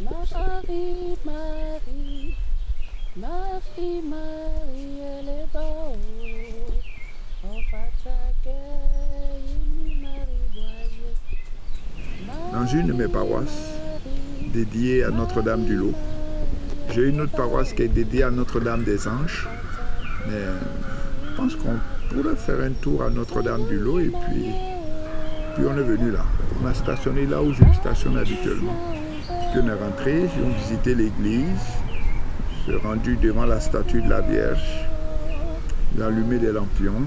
Marie, Marie, Marie, Marie, elle est bonne. On va t'accueillir, Marie Boisier. Dans une de mes paroisses dédiée à Notre-Dame-du-Lot, j'ai une autre paroisse qui est dédiée à Notre-Dame des Anges. Mais je pense qu'on pourrait faire un tour à Notre-Dame-du-Lot et puis on est venu là. On a stationné là où je stationne habituellement. Puis on est rentré, on a visité l'église, on s'est rendu devant la statue de la Vierge, on a allumé des lampions.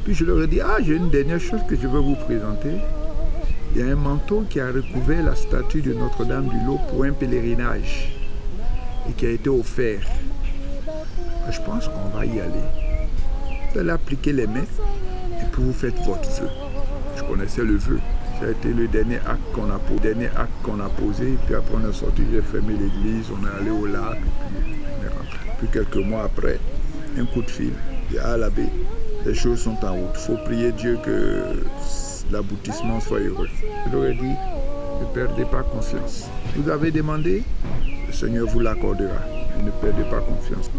Puis je leur ai dit, j'ai une dernière chose que je veux vous présenter. Il y a un manteau qui a recouvert la statue de Notre-Dame-du-Lot pour un pèlerinage et qui a été offert. Je pense qu'on va y aller. Vous allez appliquer les mains et puis vous faites votre vœu. Je connaissais le vœu. Ça a été le dernier acte qu'on a posé. Puis après on est sorti, j'ai fermé l'église, on est allé au lac, puis on est rentré. Puis quelques mois après, un coup de fil. Il y a l'abbé, les choses sont en route. Il faut prier Dieu que l'aboutissement soit heureux. Je leur ai dit, ne perdez pas confiance. Vous avez demandé, le Seigneur vous l'accordera. Ne perdez pas confiance.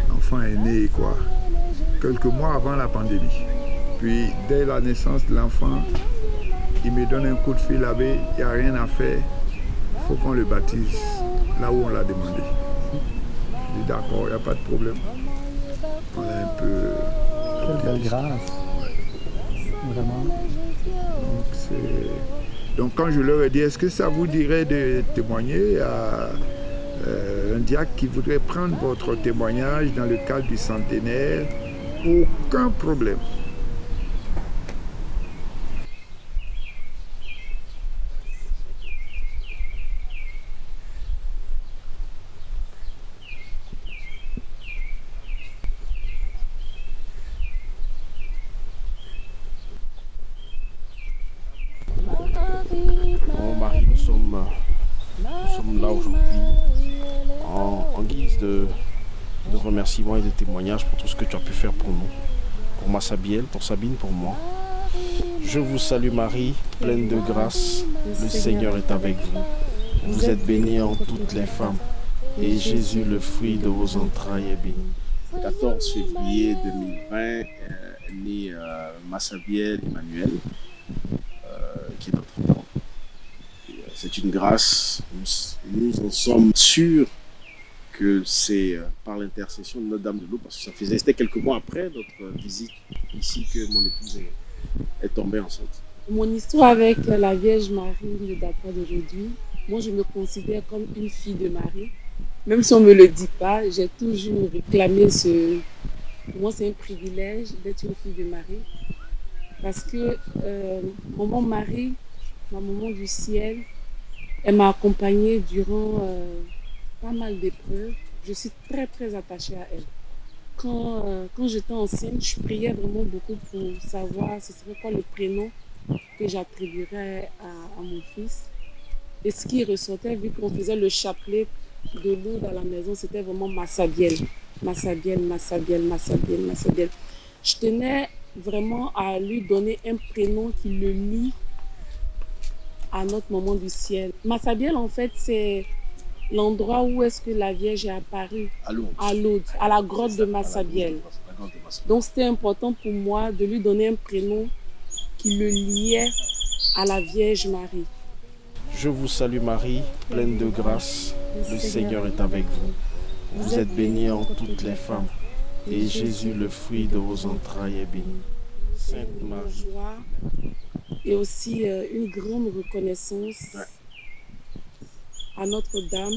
L'enfant est né quoi, quelques mois avant la pandémie. Puis dès la naissance de l'enfant, il me donne un coup de fil, l'abbé, il n'y a rien à faire. Il faut qu'on le baptise là où on l'a demandé. Je dis d'accord, il n'y a pas de problème. On a un peu... Quelle belle grâce. Vraiment. Donc quand je leur ai dit, est-ce que ça vous dirait de témoigner à un diacre qui voudrait prendre votre témoignage dans le cadre du centenaire? Aucun problème. Bon, Marie, nous sommes là aujourd'hui en guise de remerciements et de témoignages pour tout ce que tu as pu faire pour nous, pour Massabielle, pour Sabine, pour moi. Je vous salue Marie, pleine de grâce, le Seigneur est avec vous. Vous êtes bénie en toutes les femmes, et Jésus, le fruit de vos entrailles, est béni. Le 14 février 2020 est né Massabielle Emmanuel, qui est notre enfant. C'est une grâce, nous en sommes sûrs que c'est par l'intercession de Notre-Dame-de-Lot, parce que c'était quelques mois après notre visite ici que mon épouse est tombée enceinte. Mon histoire avec la Vierge Marie ne date pas d'aujourd'hui. Moi, je me considère comme une fille de Marie. Même si on ne me le dit pas, j'ai toujours réclamé ce... Pour moi, c'est un privilège d'être une fille de Marie. Parce que maman Marie, ma maman du ciel, elle m'a accompagnée durant pas mal d'épreuves. Je suis très, très attachée à elle. Quand j'étais enceinte, je priais vraiment beaucoup pour savoir ce serait quoi le prénom que j'attribuerais à mon fils. Et ce qui ressortait, vu qu'on faisait le chapelet de l'eau dans la maison, c'était vraiment Massabielle. Massabielle, Massabielle, Massabielle, Massabielle. Je tenais vraiment à lui donner un prénom qui le lie à notre maman du ciel. Massabielle, en fait, c'est l'endroit où est-ce que la Vierge est apparue. À Lourdes. À Lourdes, à la grotte de Massabielle. Donc, c'était important pour moi de lui donner un prénom qui le liait à la Vierge Marie. Je vous salue Marie, pleine de grâce, le Seigneur est avec vous. Vous êtes bénie en toutes les femmes, et Jésus, le fruit de vos entrailles, est béni. Sainte Marie. Et aussi une grande reconnaissance à Notre-Dame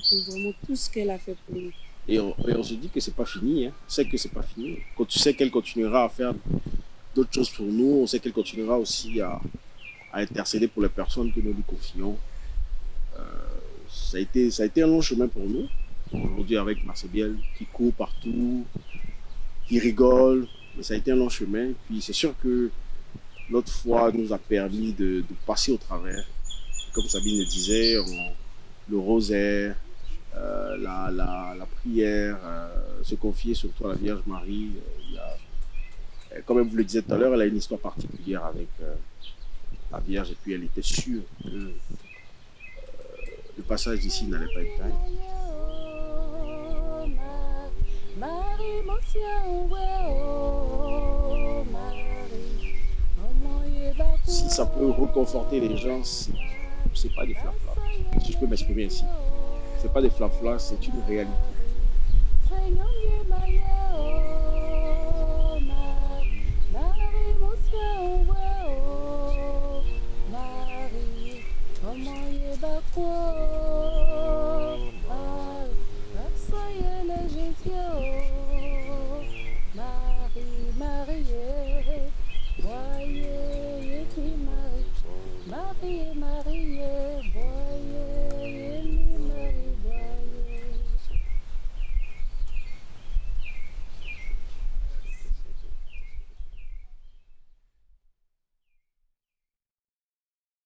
pour vraiment tout ce qu'elle a fait pour nous. Et on se dit que c'est pas fini, hein. On sait que c'est pas fini. Quand tu sais qu'elle continuera à faire d'autres choses pour nous, on sait qu'elle continuera aussi à intercéder pour les personnes que nous lui confions. Ça a été un long chemin pour nous. Aujourd'hui avec Massabielle qui court partout, qui rigole, mais ça a été un long chemin. Puis c'est sûr que notre foi nous a permis de passer au travers. Comme Sabine le disait, le rosaire, la prière, se confier surtout à la Vierge Marie. Comme elle vous le disait tout à l'heure, elle a une histoire particulière la Vierge et puis elle était sûre que le passage d'ici n'allait pas être vain. Si ça peut reconforter les gens, c'est pas des flaflas. Si je peux m'exprimer ainsi. C'est pas des flaflas, c'est une réalité. Marie,